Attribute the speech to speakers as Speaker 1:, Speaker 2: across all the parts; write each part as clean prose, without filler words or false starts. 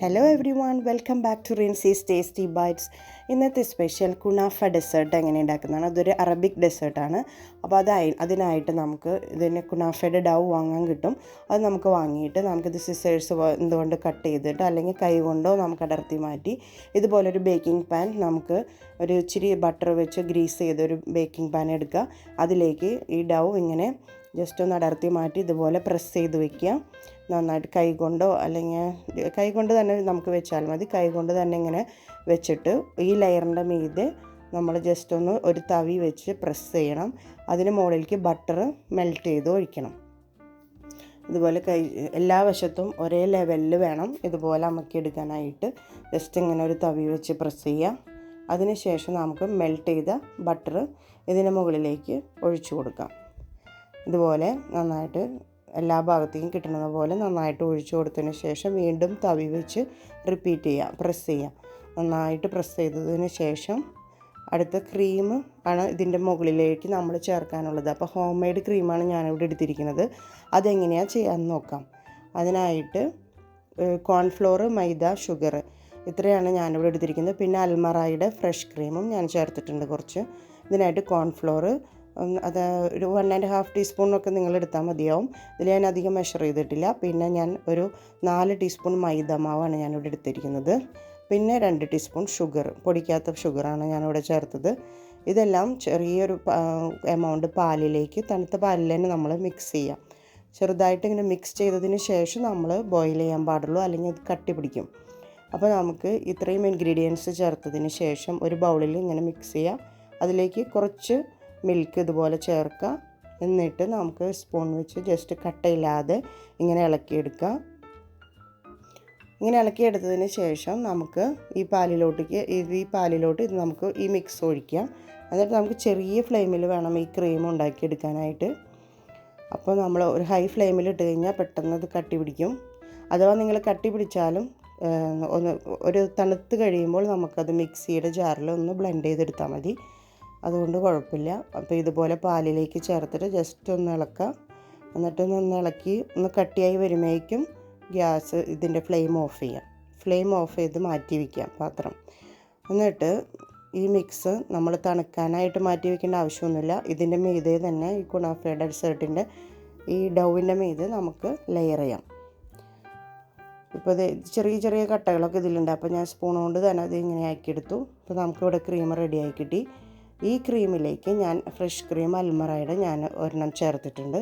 Speaker 1: Hello everyone, welcome back to Rinsy's tasty bites. ഇന്നത്തെ special കുനാഫ dessert എങ്ങനെ ഉണ്ടാക്കുന്നതാണ്. അതൊരു അറബിക് ഡെസേർട്ടാണ്. അപ്പോൾ അതിനായിട്ട് നമുക്ക് ഇതിന് കുനാഫയുടെ ഡൗ വാങ്ങാൻ കിട്ടും. അത് നമുക്ക് വാങ്ങിയിട്ട് നമുക്കിത് സിസേഴ്സ് എന്തുകൊണ്ട് കട്ട് ചെയ്തിട്ട് അല്ലെങ്കിൽ കൈ കൊണ്ടോ നമുക്ക് അടർത്തി മാറ്റി ഇതുപോലൊരു ബേക്കിംഗ് പാൻ, നമുക്ക് ഒരു ഇച്ചിരി ബട്ടർ വെച്ച് ഗ്രീസ് ചെയ്തൊരു ബേക്കിംഗ് പാൻ എടുക്കുക. അതിലേക്ക് ഈ ഡൗ ഇങ്ങനെ ജസ്റ്റ് ഒന്ന് അടർത്തി മാറ്റി ഇതുപോലെ പ്രസ് ചെയ്ത് വയ്ക്കുക. നന്നായിട്ട് കൈ കൊണ്ടോ അല്ലെങ്കിൽ കൈ കൊണ്ട് തന്നെ നമുക്ക് വെച്ചാൽ മതി. കൈ കൊണ്ട് തന്നെ ഇങ്ങനെ വെച്ചിട്ട് ഈ ലെയറിൻ്റെ മീതെ നമ്മൾ ജസ്റ്റ് ഒന്ന് ഒരു തവി വെച്ച് പ്രസ് ചെയ്യണം. അതിന് മുകളിലേക്ക് ബട്ടർ മെൽറ്റ് ചെയ്ത് ഒഴിക്കണം. ഇതുപോലെ എല്ലാ വശത്തും ഒരേ ലെവലിൽ വേണം ഇതുപോലെ അമക്കിയെടുക്കാനായിട്ട്. ജസ്റ്റ് ഇങ്ങനെ ഒരു തവി വെച്ച് പ്രസ് ചെയ്യുക. അതിനുശേഷം നമുക്ക് മെൽറ്റ് ചെയ്ത ബട്ടർ ഇതിന് മുകളിലേക്ക് ഒഴിച്ചു കൊടുക്കാം. ഇതുപോലെ നന്നായിട്ട് എല്ലാ ഭാഗത്തേക്കും കിട്ടുന്നത് പോലെ നന്നായിട്ട് ഒഴിച്ചു കൊടുത്തതിന് ശേഷം വീണ്ടും തവി വെച്ച് റിപ്പീറ്റ് ചെയ്യുക, പ്രസ് ചെയ്യുക. നന്നായിട്ട് പ്രസ് ചെയ്തതിന് ശേഷം അടുത്ത ക്രീം ആണ് ഇതിൻ്റെ മുകളിലേക്ക് നമ്മൾ ചേർക്കാനുള്ളത്. അപ്പോൾ ഹോം മെയ്ഡ് ക്രീമാണ് ഞാനിവിടെ എടുത്തിരിക്കുന്നത്. അതെങ്ങനെയാണ് ചെയ്യാമെന്ന് നോക്കാം. അതിനായിട്ട് കോൺഫ്ലോർ, മൈദ, ഷുഗർ ഇത്രയാണ് ഞാനിവിടെ എടുത്തിരിക്കുന്നത്. പിന്നെ അൽമറായുടെ ഫ്രഷ് ക്രീമും ഞാൻ ചേർത്തിട്ടുണ്ട് കുറച്ച്. ഇതിനായിട്ട് കോൺഫ്ലോർ അത് ഒരു 1.5 ടീസ്പൂണൊക്കെ നിങ്ങൾ എടുത്താൽ മതിയാവും. ഇതിൽ ഞാൻ അധികം മെഷർ ചെയ്തിട്ടില്ല. പിന്നെ ഞാൻ ഒരു 4 ടീസ്പൂൺ മൈദ മാവാണ് ഞാനിവിടെ എടുത്തിരിക്കുന്നത്. പിന്നെ 2 ടീസ്പൂൺ ഷുഗർ, പൊടിക്കാത്ത ഷുഗറാണ് ഞാനിവിടെ ചേർത്തത്. ഇതെല്ലാം ചെറിയൊരു എമൗണ്ട് പാലിലേക്ക്, തണുത്ത പാലിൽ തന്നെ നമ്മൾ മിക്സ് ചെയ്യാം. ചെറുതായിട്ട് ഇങ്ങനെ മിക്സ് ചെയ്തതിന് ശേഷം നമ്മൾ ബോയിൽ ചെയ്യാൻ പാടുള്ളൂ, അല്ലെങ്കിൽ അത് കട്ടി പിടിക്കും. അപ്പോൾ നമുക്ക് ഇത്രയും ഇൻഗ്രീഡിയൻസ് ചേർത്തതിന് ശേഷം ഒരു ബൗളിൽ ഇങ്ങനെ മിക്സ് ചെയ്യാം. അതിലേക്ക് കുറച്ച് മിൽക്ക് ഇതുപോലെ ചേർക്കുക. എന്നിട്ട് നമുക്ക് സ്പൂൺ വെച്ച് ജസ്റ്റ് കട്ടയില്ലാതെ ഇങ്ങനെ ഇളക്കിയെടുക്കുക. ഇങ്ങനെ ഇളക്കിയെടുത്തതിന് ശേഷം നമുക്ക് ഈ പാലിലോട്ട് ഇത് നമുക്ക് ഈ മിക്സ് ഒഴിക്കാം. എന്നിട്ട് നമുക്ക് ചെറിയ ഫ്ലെയിമിൽ വേണം ഈ ക്രീം ഉണ്ടാക്കിയെടുക്കാനായിട്ട്. അപ്പോൾ നമ്മൾ ഒരു ഹൈ ഫ്ലെയിമിൽ ഇട്ട് കഴിഞ്ഞാൽ പെട്ടെന്ന് അത് കട്ടി പിടിക്കും. അഥവാ നിങ്ങൾ കട്ടി പിടിച്ചാലും ഒരു തണുത്ത് കഴിയുമ്പോൾ നമുക്കത് മിക്സിയുടെ ജാറിൽ ഒന്ന് ബ്ലെൻഡ് ചെയ്തെടുത്താൽ മതി. അതുകൊണ്ട് കുഴപ്പമില്ല. അപ്പോൾ ഇതുപോലെ പാലിലേക്ക് ചേർത്തിട്ട് ജസ്റ്റ് ഒന്ന് ഇളക്കുക. എന്നിട്ടൊന്ന് ഇളക്കി ഒന്ന് കട്ടിയായി വരുമ്പോഴേക്കും ഗ്യാസ് ഇതിൻ്റെ ഫ്ലെയിം ഓഫ് ചെയ്യാം. ഫ്ലെയിം ഓഫ് ചെയ്ത് മാറ്റി വയ്ക്കാം പാത്രം. എന്നിട്ട് ഈ മിക്സ് നമ്മൾ തണുക്കാനായിട്ട് മാറ്റി വയ്ക്കേണ്ട ആവശ്യമൊന്നുമില്ല. ഇതിൻ്റെ മീതെ തന്നെ ഈ കുനാഫയുടെ ഡെസേർട്ടിൻ്റെ ഈ ഡൗവിൻ്റെ മീതെ നമുക്ക് ലെയർ ചെയ്യാം. ഇപ്പോൾ ഇത് ചെറിയ ചെറിയ കട്ടകളൊക്കെ ഇതിലുണ്ട്. അപ്പോൾ ഞാൻ സ്പൂൺ കൊണ്ട് തന്നെ അത് ഇങ്ങനെ ആക്കിയെടുത്തു. അപ്പോൾ നമുക്കിവിടെ ക്രീം റെഡിയായി കിട്ടി. ഈ ക്രീമിലേക്ക് ഞാൻ ഫ്രഷ് ക്രീം അൽമറായുടെ ഞാൻ ഒരെണ്ണം ചേർത്തിട്ടുണ്ട്.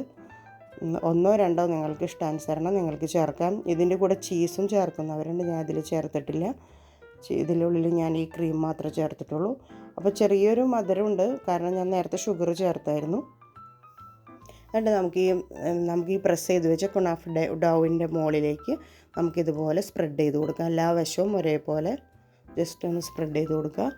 Speaker 1: 1 or 2 നിങ്ങൾക്ക് ഇഷ്ടാനുസരണം നിങ്ങൾക്ക് ചേർക്കാം. ഇതിൻ്റെ കൂടെ ചീസും ചേർക്കുന്നവരുണ്ട്. ഞാൻ അതിൽ ചേർത്തിട്ടില്ല. ഇതിനുള്ളിൽ ഞാൻ ഈ ക്രീം മാത്രമേ ചേർത്തിട്ടുള്ളൂ. അപ്പോൾ ചെറിയൊരു മധുരമുണ്ട്, കാരണം ഞാൻ നേരത്തെ ഷുഗർ ചേർത്തായിരുന്നു. എന്നിട്ട് നമുക്ക് ഈ പ്രസ് ചെയ്ത് വെച്ച കുനാഫ ഡൗവിൻ്റെ മുകളിലേക്ക് നമുക്കിതുപോലെ സ്പ്രെഡ് ചെയ്ത് കൊടുക്കാം. എല്ലാ വശവും ഒരേപോലെ ജസ്റ്റ് ഒന്ന് സ്പ്രെഡ് ചെയ്ത് കൊടുക്കുക.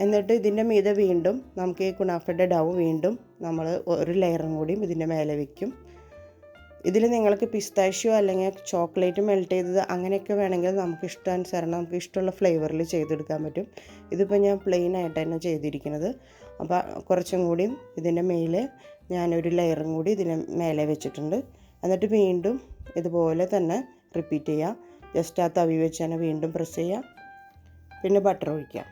Speaker 1: എന്നിട്ട് ഇതിൻ്റെ മീതെ വീണ്ടും നമുക്ക് ഈ കുനാഫയുടെ ഡൗ വീണ്ടും നമ്മൾ ഒരു ലെയറും കൂടിയും ഇതിൻ്റെ മേലെ വയ്ക്കും. ഇതിൽ നിങ്ങൾക്ക് പിസ്താഷ്യോ അല്ലെങ്കിൽ ചോക്ലേറ്റ് മെൽറ്റ് ചെയ്തത് അങ്ങനെയൊക്കെ വേണമെങ്കിൽ നമുക്ക് ഇഷ്ടാനുസരണം നമുക്ക് ഇഷ്ടമുള്ള ഫ്ലേവറിൽ ചെയ്തെടുക്കാൻ പറ്റും. ഇതിപ്പോൾ ഞാൻ പ്ലെയിൻ ആയിട്ട് തന്നെ ചെയ്തിരിക്കുന്നത്. അപ്പോൾ കുറച്ചും കൂടിയും ഇതിൻ്റെ മേലെ ഞാനൊരു ലെയറും കൂടി ഇതിന് മേലെ വെച്ചിട്ടുണ്ട്. എന്നിട്ട് വീണ്ടും ഇതുപോലെ തന്നെ റിപ്പീറ്റ് ചെയ്യുക. ജസ്റ്റ് ആ തവി വെച്ച് തന്നെ വീണ്ടും പ്രസ് ചെയ്യുക. പിന്നെ ബട്ടർ ഒഴിക്കുക.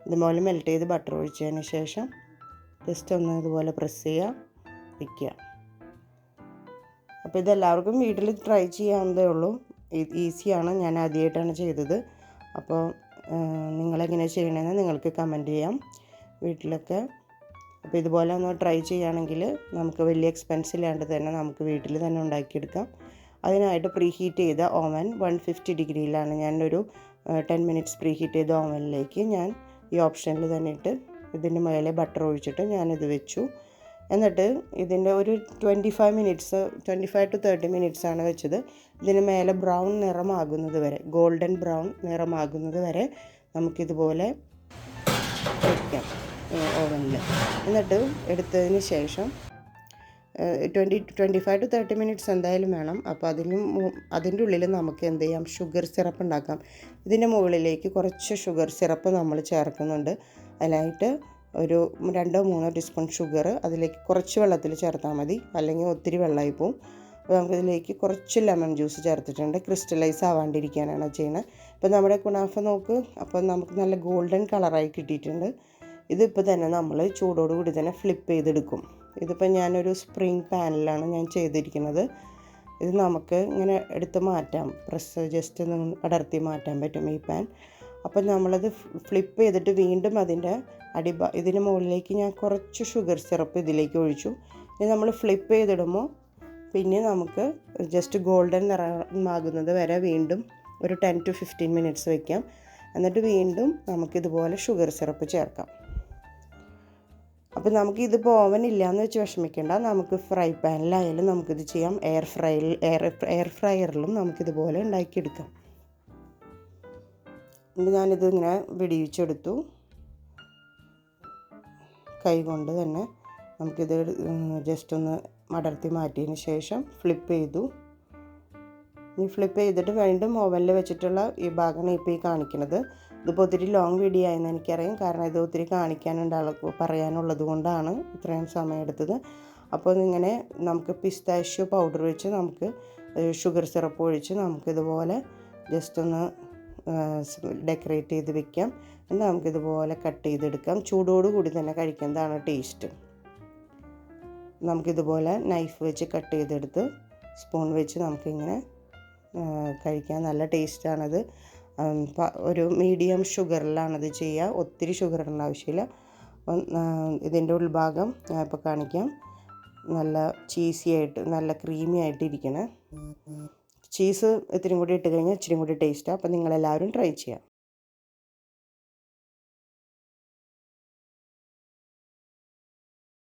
Speaker 1: ഇതുപോലെ മെൽറ്റ് ചെയ്ത് ബട്ടർ ഒഴിച്ചതിന് ശേഷം ജസ്റ്റ് ഒന്ന് ഇതുപോലെ പ്രസ് ചെയ്യുക, വയ്ക്കുക. അപ്പോൾ ഇതെല്ലാവർക്കും വീട്ടിൽ ട്രൈ ചെയ്യാവുന്നതേ ഉള്ളൂ. ഈസിയാണ്. ഞാൻ ആദ്യമായിട്ടാണ് ചെയ്തത്. അപ്പോൾ നിങ്ങളെങ്ങനെ ചെയ്യണമെന്ന് നിങ്ങൾക്ക് കമൻറ്റ് ചെയ്യാം വീട്ടിലൊക്കെ. അപ്പോൾ ഇതുപോലെ ഒന്ന് ട്രൈ ചെയ്യുകയാണെങ്കിൽ നമുക്ക് വലിയ എക്സ്പെൻസ് ഇല്ലാണ്ട് തന്നെ നമുക്ക് വീട്ടിൽ തന്നെ ഉണ്ടാക്കിയെടുക്കാം. അതിനായിട്ട് പ്രീ ഹീറ്റ് ചെയ്ത ഓവൻ 150 ഡിഗ്രിയിലാണ് ഞാനൊരു 10 മിനിറ്റ്സ് പ്രീ ഹീറ്റ് ചെയ്ത ഓവനിലേക്ക് ഞാൻ ഈ ഓപ്ഷനിൽ തന്നെ ഇട്ട് ഇതിൻ്റെ മേലെ ബട്ടർ ഒഴിച്ചിട്ട് ഞാനിത് വെച്ചു. എന്നിട്ട് ഇതിൻ്റെ ഒരു 25 to 30 മിനിറ്റ്സാണ് വെച്ചത്. ഇതിന് മേലെ ബ്രൗൺ നിറമാകുന്നത് വരെ, ഗോൾഡൻ ബ്രൗൺ നിറമാകുന്നത് വരെ നമുക്കിതുപോലെ വയ്ക്കാം ഓവനിൽ. എന്നിട്ട് എടുത്തതിന് ശേഷം 25 to 30 മിനിറ്റ്സ് എന്തായാലും വേണം. അപ്പോൾ അതിൻ്റെ ഉള്ളിൽ നമുക്ക് എന്ത് ചെയ്യാം, ഷുഗർ സിറപ്പ് ഉണ്ടാക്കാം. ഇതിൻ്റെ മുകളിലേക്ക് കുറച്ച് ഷുഗർ സിറപ്പ് നമ്മൾ ചേർക്കുന്നുണ്ട്. അതിനായിട്ട് ഒരു 2 or 3 ടീസ്പൂൺ ഷുഗർ അതിലേക്ക് കുറച്ച് വെള്ളത്തിൽ ചേർത്താൽ മതി, അല്ലെങ്കിൽ ഒത്തിരി വെള്ളമായി പോവും. അപ്പോൾ നമുക്കിതിലേക്ക് കുറച്ച് ലെമൺ ജ്യൂസ് ചേർത്തിട്ടുണ്ട്. ക്രിസ്റ്റലൈസ് ആവാണ്ടിരിക്കാനാണ് ചെയ്യുന്നത്. ഇപ്പോൾ നമ്മുടെ കുനാഫ നോക്ക്, അപ്പോൾ നമുക്ക് നല്ല ഗോൾഡൻ കളറായി കിട്ടിയിട്ടുണ്ട്. ഇതിപ്പോൾ തന്നെ നമ്മൾ ചൂടോടുകൂടി തന്നെ ഫ്ലിപ്പ് ചെയ്തെടുക്കും. ഇതിപ്പോൾ ഞാനൊരു സ്പ്രിങ് പാനിലാണ് ഞാൻ ചെയ്തിരിക്കുന്നത്. ഇത് നമുക്ക് ഇങ്ങനെ എടുത്ത് മാറ്റാം, ജസ്റ്റ് ഒന്ന് അടർത്തി മാറ്റാൻ പറ്റും ഈ പാൻ. അപ്പോൾ നമ്മളത് ഫ്ലിപ്പ് ചെയ്തിട്ട് വീണ്ടും അതിൻ്റെ ഇതിന് മുകളിലേക്ക് ഞാൻ കുറച്ച് ഷുഗർ സിറപ്പ് ഇതിലേക്ക് ഒഴിച്ചു. ഇനി നമ്മൾ ഫ്ലിപ്പ് ചെയ്തിടുമ്പോൾ പിന്നെ നമുക്ക് ജസ്റ്റ് ഗോൾഡൻ നിറമാകുന്നത് വരെ വീണ്ടും ഒരു 10 to 15 മിനിറ്റ്സ് വയ്ക്കാം. എന്നിട്ട് വീണ്ടും നമുക്കിതുപോലെ ഷുഗർ സിറപ്പ് ചേർക്കാം. അപ്പോൾ നമുക്കിതിപ്പോൾ ഓവൻ ഇല്ലയെന്ന് വെച്ച് വിഷമിക്കേണ്ട, നമുക്ക് ഫ്രൈ പാനിലായാലും നമുക്കിത് ചെയ്യാം. എയർ ഫ്രയറിലും നമുക്കിതുപോലെ ഉണ്ടാക്കിയെടുക്കാം. ഞാനിത് ഇങ്ങനെ വിടിയിച്ചെടുത്തു. കൈ കൊണ്ട് തന്നെ നമുക്കിത് ജസ്റ്റ് ഒന്ന് മടർത്തി മാറ്റിയതിന് ശേഷം ഫ്ലിപ്പ് ചെയ്തു. ഇനി ഫ്ലിപ്പ് ചെയ്തിട്ട് വീണ്ടും ഓവനിൽ വെച്ചിട്ടുള്ള ഈ ഭാഗമാണ് ഇപ്പോൾ ഈ കാണിക്കുന്നത്. ഇതിപ്പോൾ ഒത്തിരി ലോങ് വീഡിയോ ആയെന്ന് എനിക്കറിയാം, കാരണം ഇത് ഒത്തിരി പറയാനുള്ളത് കൊണ്ടാണ് ഇത്രയും സമയം എടുത്തത്. അപ്പോൾ ഇങ്ങനെ നമുക്ക് പിസ്താഷ്യോ പൗഡർ വെച്ച് നമുക്ക് ഷുഗർ സിറപ്പ് ഒഴിച്ച് നമുക്കിതുപോലെ ജസ്റ്റ് ഒന്ന് ഡെക്കറേറ്റ് ചെയ്ത് വെക്കാം. എന്നിട്ട് നമുക്കിതുപോലെ കട്ട് ചെയ്തെടുക്കാം. ചൂടോടുകൂടി തന്നെ കഴിക്കുന്നതാണ് ടേസ്റ്റ്. നമുക്കിതുപോലെ നൈഫ് വെച്ച് കട്ട് ചെയ്തെടുത്ത് സ്പൂൺ വെച്ച് നമുക്കിങ്ങനെ കഴിക്കാൻ നല്ല ടേസ്റ്റാണത്. ഒരു മീഡിയം ഷുഗറിലാണത് ചെയ്യുക, ഒത്തിരി ഷുഗർ ഇടേണ്ട ആവശ്യമില്ല. ഇതിൻ്റെ ഉൾഭാഗം ഞാൻ ഇപ്പോൾ കാണിക്കാം. നല്ല ചീസി ആയിട്ട് നല്ല ക്രീമി ആയിട്ട് ഇരിക്കണേ. ചീസ് ഇത്തിരി കൂടി ഇട്ട് കഴിഞ്ഞാൽ ഇച്ചിരി കൂടി ടേസ്റ്റാണ്. അപ്പോൾ നിങ്ങളെല്ലാവരും ട്രൈ ചെയ്യാം.